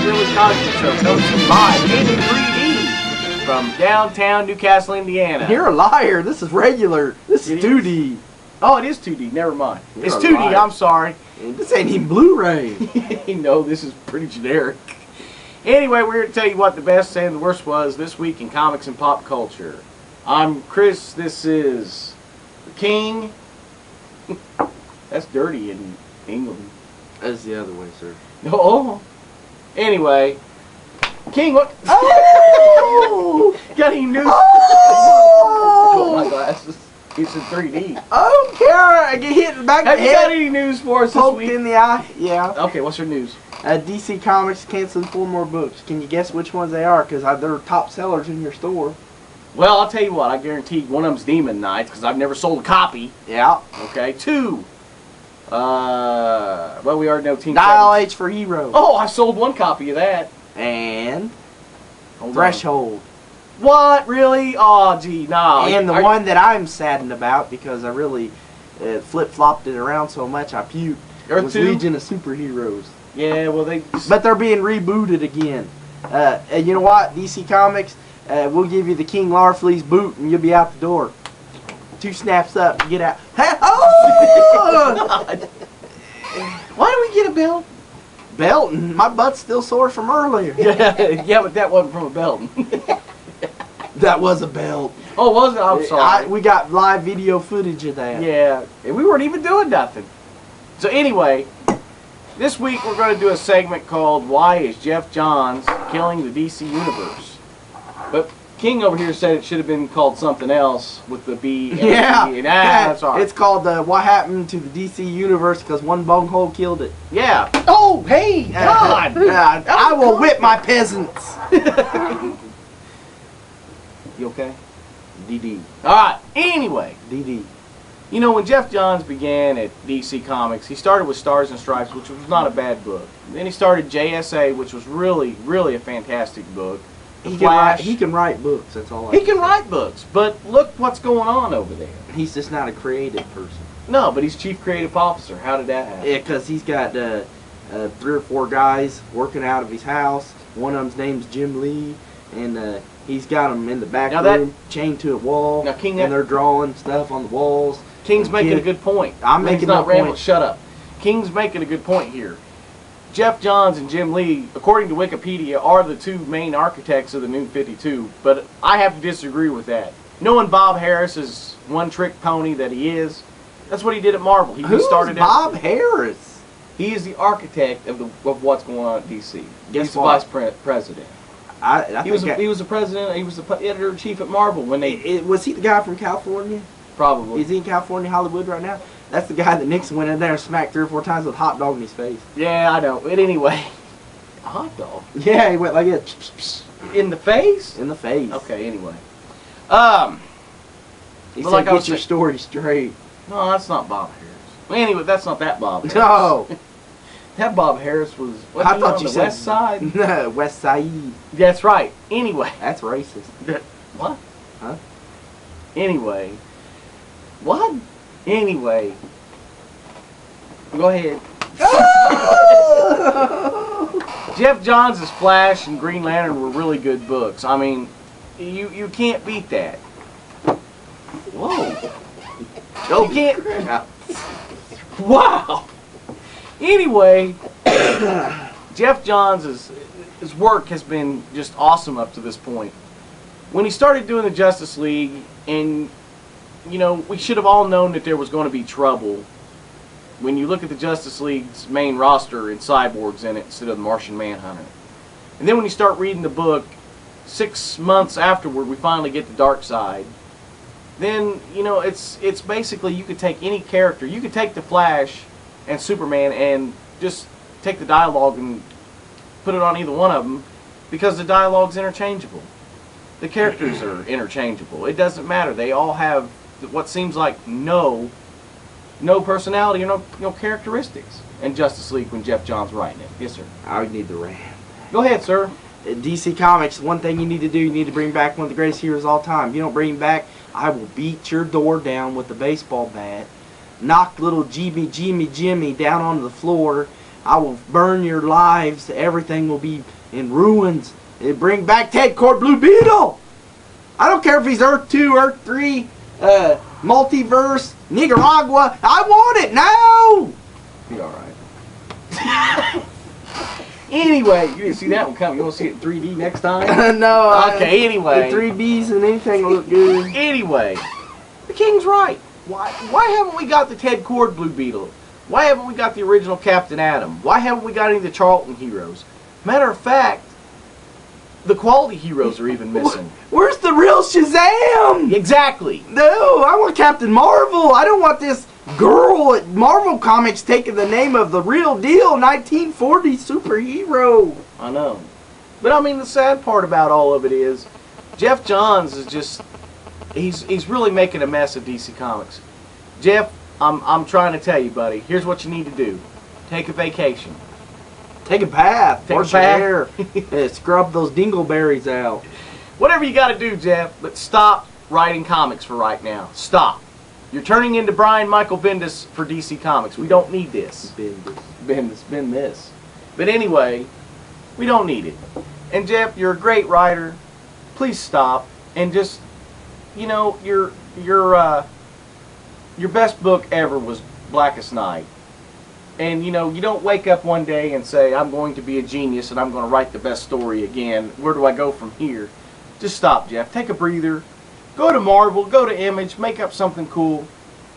Realist Comic Show, comes live in 3D from downtown Newcastle, Indiana. You're a liar. This is regular. This is 2D. Oh, it is 2D. Never mind. You're it's a 2D. liar. I'm sorry. This ain't even Blu-ray. No, this is pretty generic. Anyway, we're here to tell you what the best and the worst was this week in comics and pop culture. I'm Chris. This is the King. That's dirty in England. That's the other way, sir. Oh. Anyway, King, what? Oh! Got any news? Oh! My glasses. It's in 3D. Oh, Kara, I get hit in the back Have of the you head. got any news for us this Poked week? in the eye. Yeah. Okay, what's your news? DC Comics canceling 4 more books. Can you guess which ones they are? Because they're top sellers in your store. Well, I'll tell you what. I guarantee one of them's Demon Knights because I've never sold a copy. Yeah. Okay. 2. Well, we already know Team Dial 7. H for Hero. Oh, I sold 1 copy of that. And Hold Threshold. on. What? Really? Oh, gee, no. And the one that I'm saddened about because I really flip-flopped it around so much I puked. Earth was 2? Legion of Superheroes. Yeah, well, they... But they're being rebooted again. And you know what? DC Comics, we'll give you the King Larfleeze boot and you'll be out the door. 2 snaps up and get out. Hey, oh! Why do we get a belt? Belton? My butt's still sore from earlier. Yeah, but that wasn't from a belt. That was a belt. Oh, was it? I'm sorry. We got live video footage of that. Yeah, and we weren't even doing nothing. So anyway, this week we're going to do a segment called Why is Geoff Johns Killing the DC Universe? But King over here said it should have been called something else with the B and Yeah. the B. That's all right. It's called What Happened to the DC Universe because one bunghole killed it. Yeah. Oh, hey, God! I will whip my peasants. You okay? DD. Alright, anyway. DD. You know, when Geoff Johns began at DC Comics, he started with Stars and Stripes, which was not a bad book. Then he started JSA, which was really, really a fantastic book. He can write books, that's all I He can write books, but look what's going on over there. He's just not a creative person. No, but he's Chief Creative Officer. How did that happen? Yeah, because he's got 3 or 4 guys working out of his house. One of them's name's Jim Lee, and he's got them in the back room, chained to a wall, now, King, and they're drawing stuff on the walls. King's making a good point. I'm making not no point. Shut up. King's making a good point here. Geoff Johns and Jim Lee, according to Wikipedia, are the 2 main architects of the New 52, but I have to disagree with that. Knowing Bob Harris is one-trick pony that he is, that's what he did at Marvel. He started Bob Harris? He is the architect of what's going on at DC. He's the vice president. He was the president. He was the editor-in-chief at Marvel when they... Was he the guy from California? Probably. Is he in California, Hollywood right now? That's the guy that NIXON went in there and smacked 3 or 4 times with a hot dog in his face. Yeah, I know. But anyway, a hot dog. Yeah, he went like this. In the face? In the face. Okay. Anyway, he said, "Get your story straight." No, that's not Bob Harris. Well, anyway, that's not that Bob Harris. No. That Bob Harris was. I thought you said West Side. No, West Side. That's right. Anyway. That's racist. What? Huh? Anyway. What? Anyway. Go ahead. Geoff Johns' Flash and Green Lantern were really good books. I mean, you can't beat that. Whoa. You can't. Wow. Anyway, Geoff Johns' his work has been just awesome up to this point. When he started doing the Justice League, and you know, we should have all known that there was going to be trouble when you look at the Justice League's main roster and Cyborg's in it instead of the Martian Manhunter. And then when you start reading the book, 6 months afterward, we finally get the Dark Side. Then, you know, it's basically you could take any character. You could take the Flash and Superman and just take the dialogue and put it on either one of them because the dialogue's interchangeable. The characters are interchangeable. It doesn't matter. They all have what seems like no personality or no characteristics in Justice League when Geoff Johns writing it. Yes, sir. I would need the RAM. Go ahead, sir. DC Comics, one thing you need to do, you need to bring back one of the greatest heroes of all time. If you don't bring him back, I will beat your door down with a baseball bat, knock little Jimmy down onto the floor, I will burn your lives. Everything will be in ruins. And bring back Ted Cord Blue Beetle. I don't care if he's Earth 2, Earth 3, multiverse, Nicaragua. I want it now. Be all right. Anyway, you didn't see that one coming. You want to see it in 3D next time? No. Okay, anyway. The 3Ds and anything will look good. Anyway, the King's right. Why haven't we got the Ted Cord Blue Beetle? Why haven't we got the original Captain Atom? Why haven't we got any of the Charlton heroes? Matter of fact, the quality heroes are even missing. Where's the real Shazam? Exactly. No, I want Captain Marvel. I don't want this girl at Marvel Comics taking the name of the real deal 1940 superhero. I know. But I mean, the sad part about all of it is Geoff Johns is just, he's really making a mess of DC Comics. Geoff, I'm trying to tell you, buddy, here's what you need to do. Take a vacation. Take a bath. Take a Wash bath. your hair. Scrub those dingleberries out. Whatever you got to do, Geoff, but stop writing comics for right now. Stop. You're turning into Brian Michael Bendis for DC Comics. We don't need this. Bendis. But anyway, we don't need it. And Geoff, you're a great writer. Please stop and just, you know, your best book ever was Blackest Night. And, you know, you don't wake up one day and say, I'm going to be a genius and I'm going to write the best story again. Where do I go from here? Just stop, Geoff. Take a breather. Go to Marvel. Go to Image. Make up something cool.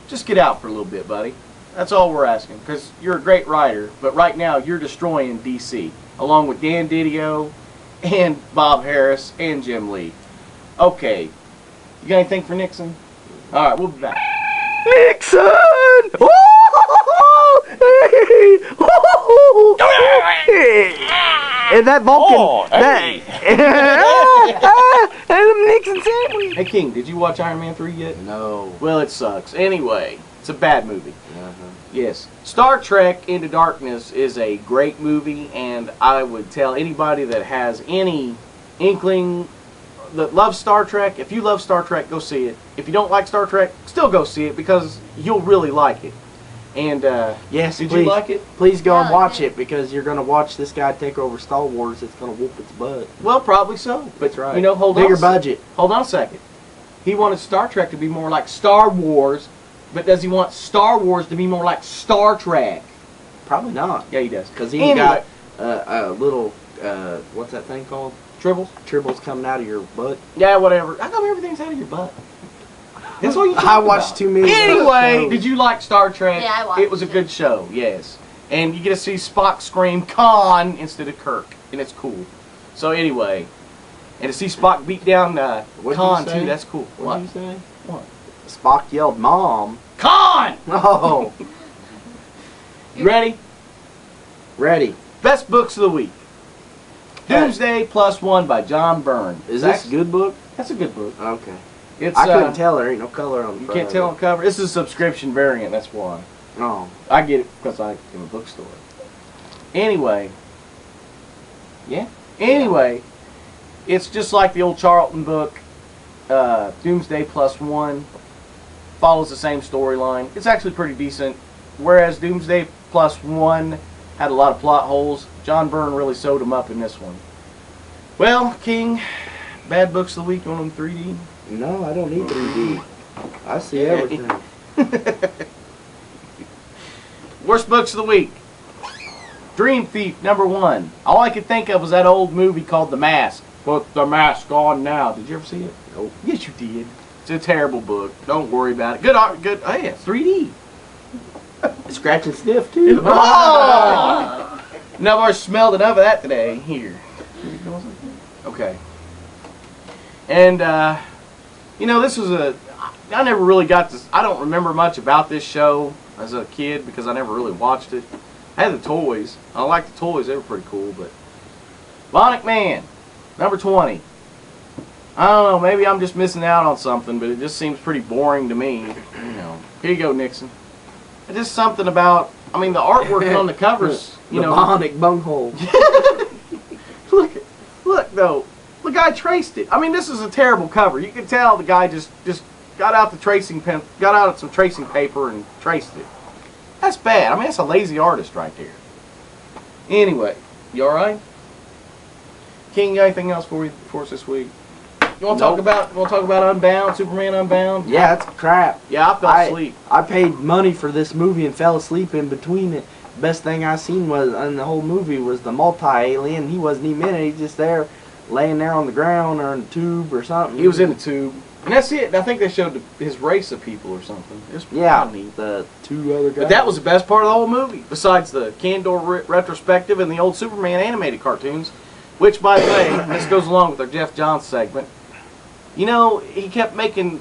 Just get out for a little bit, buddy. That's all we're asking. Because you're a great writer. But right now, you're destroying DC. Along with Dan Didio and Bob Harris and Jim Lee. Okay. You got anything for Nixon? Alright, we'll be back. Nixon! And that Vulcan. Oh, hey. Nixon sandwich. Hey, King, did you watch Iron Man 3 yet? No. Well, it sucks. Anyway, it's a bad movie. Yes. Star Trek Into Darkness is a great movie, and I would tell anybody that has any inkling that loves Star Trek, if you love Star Trek, go see it. If you don't like Star Trek, still go see it because you'll really like it. And, yes, did please, you like it? Please go and watch it because you're going to watch this guy take over Star Wars. It's going to whoop its butt. Well, probably so. But, That's right. You know, hold on. Bigger budget. Hold on a second. He wanted Star Trek to be more like Star Wars, but does he want Star Wars to be more like Star Trek? Probably not. Yeah, he does. Because he got a little, what's that thing called? Tribbles? Tribbles coming out of your butt. Yeah, whatever. How come everything's out of your butt? That's all you talk I watched about. too many. Anyway, did you like Star Trek? Yeah, I watched it was a good show, yes. And you get to see Spock scream Khan instead of Kirk, and it's cool. So anyway, and to see Spock beat down Khan too, that's cool. What did you say? What? Spock yelled, "Mom!" Khan! Oh. You ready? Ready. Best books of the week. Doomsday +1 by John Byrne. Is this a good book? That's a good book. Okay. It's, I couldn't tell. There ain't no color on the You front can't of tell it. on cover. This is a subscription variant, that's why. Oh. I get it because I'm in a bookstore. Anyway. Yeah. Anyway, it's just like the old Charlton book, Doomsday +1. Follows the same storyline. It's actually pretty decent. Whereas Doomsday +1 had a lot of plot holes, John Byrne really sewed them up in this one. Well, King, bad books of the week. You want them 3D? No, I don't need 3D. I see everything. Worst books of the week. Dream Thief #1. All I could think of was that old movie called The Mask. Put the mask on now. Did you ever see it? Nope. Yes, you did. It's a terrible book. Don't worry about it. Good art. Good. Hey, it's 3D. Scratch and sniff too. Oh! Never smelled enough of that today. Here. Okay. And you know, this was I never really got this. I don't remember much about this show as a kid because I never really watched it. I had the toys. I liked the toys. They were pretty cool. But Bionic Man, #20. I don't know. Maybe I'm just missing out on something, but it just seems pretty boring to me. You know. Here you go, Nixon. It's just something about. I mean, the artwork on the covers. You the know. Bionic bunghole. Look though. The guy traced it. I mean, this is a terrible cover. You can tell the guy just got out the tracing pen, got out some tracing paper and traced it. That's bad. I mean, that's a lazy artist right there. Anyway, you all right? King, you got anything else for us this week? You want to talk about? Unbound, Superman Unbound? Yeah, it's crap. Yeah, I fell asleep. I paid money for this movie and fell asleep in between it. Best thing I seen was in the whole movie was the multi-alien. He wasn't even in it. He's just there, laying there on the ground or in a tube or something. He was in a tube, and that's it. I think they showed his race of people or something. It was yeah, neat. the 2 other guys. But that was the best part of the whole movie, besides the Candor retrospective and the old Superman animated cartoons. Which, by the way, this goes along with our Geoff Johns segment. You know, he kept making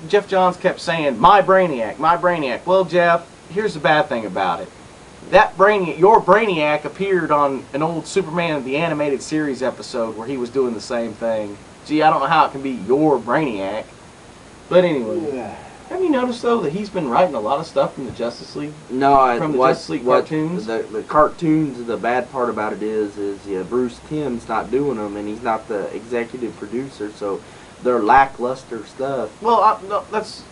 Geoff Johns kept saying, "My Brainiac, my Brainiac." Well, Geoff, here's the bad thing about it. Your Brainiac appeared on an old Superman the Animated Series episode where he was doing the same thing. Gee, I don't know how it can be your Brainiac. But anyway, have you noticed though that he's been writing a lot of stuff from the Justice League? No, from the Justice League cartoons. The cartoons. The bad part about it is Bruce Timm's not doing them, and he's not the executive producer, so they're lackluster stuff. Well, no, that's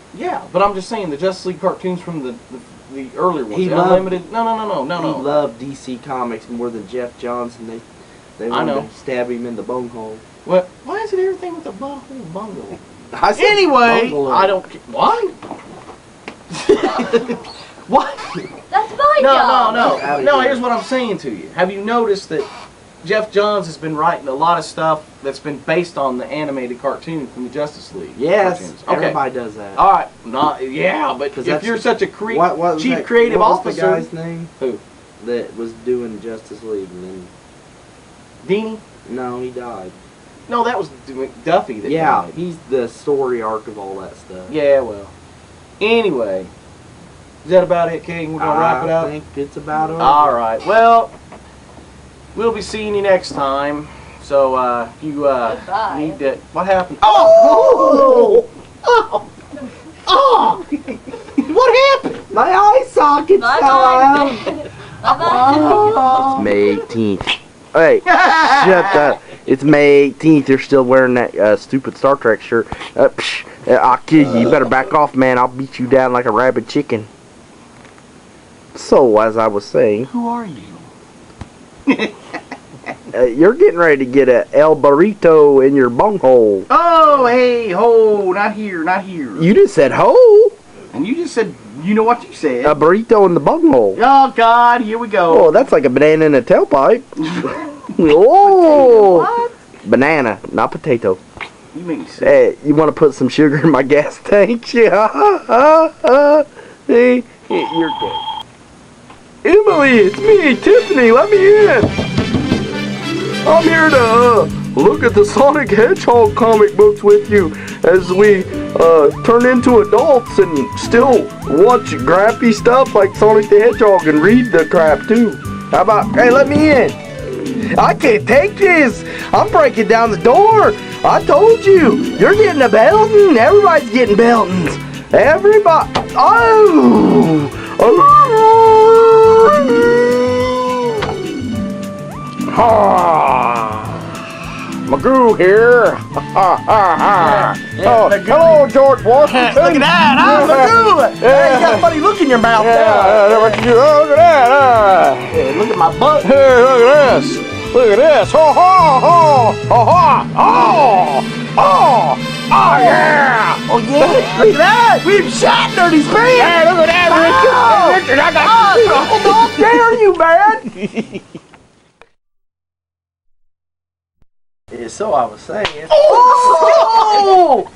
but I'm just saying the Justice League cartoons from the earlier ones. He Unlimited. No. He loved DC Comics more than Geoff Johns, and they wanted to stab him in the bunghole. What? Why is it everything with the bunghole? Anyway, I don't. Why? What? That's my job. No. Here's what I'm saying to you. Have you noticed that Geoff Johns has been writing a lot of stuff that's been based on the animated cartoon from the Justice League? Yes. Cartoons? Everybody does that. All right. But if you're such a chief creative officer, officer, the guy's name? Who? That was doing Justice League, and then Dini? No, he died. No, that was Duffy that died. He's the story arc of all that stuff. Yeah, well. Anyway, is that about it, King? We're going to wrap it up? I think it's about over. All right. Well, we'll be seeing you next time. So, if you need to... What happened? Oh! What happened? My eye socket fell out. Bye-bye. It's May 18th. Hey, shut up. It's May 18th. You're still wearing that stupid Star Trek shirt. I'll kill you. You better back off, man. I'll beat you down like a rabid chicken. So, as I was saying... Who are you? You're getting ready to get a El Burrito in your bunghole. Oh, hey, ho. Not here, not here. You just said ho. And you just said... You know what you said. A burrito in the bunghole. Oh, God. Here we go. Oh, that's like a banana in a tailpipe. Oh. What? Banana, not potato. You make me sick. Hey, you want to put some sugar in my gas tank? Hey, you're dead. Emily, it's me, Tiffany. Let me in. I'm here to look at the Sonic Hedgehog comic books with you as we turn into adults and still watch crappy stuff like Sonic the Hedgehog and read the crap too. How about, hey, let me in. I can't take this. I'm breaking down the door. I told you. You're getting a belting. Everybody's getting beltings. Everybody. Oh. Magoo here. Hello, George Washington. Look at that. I'm Magoo. Hey, you got a funny look in your mouth there. Look at that. Hey, look at my butt. Hey, look at this. Look at this. Ho, ho, ho. Ho, ho. Oh. Oh. Oh, yeah. Oh, yeah. Look at that. We've shot Dirty's pants. Hey, look at that, Richard. Richard, I got how dare you, man. Yeah, so I was saying. Oh!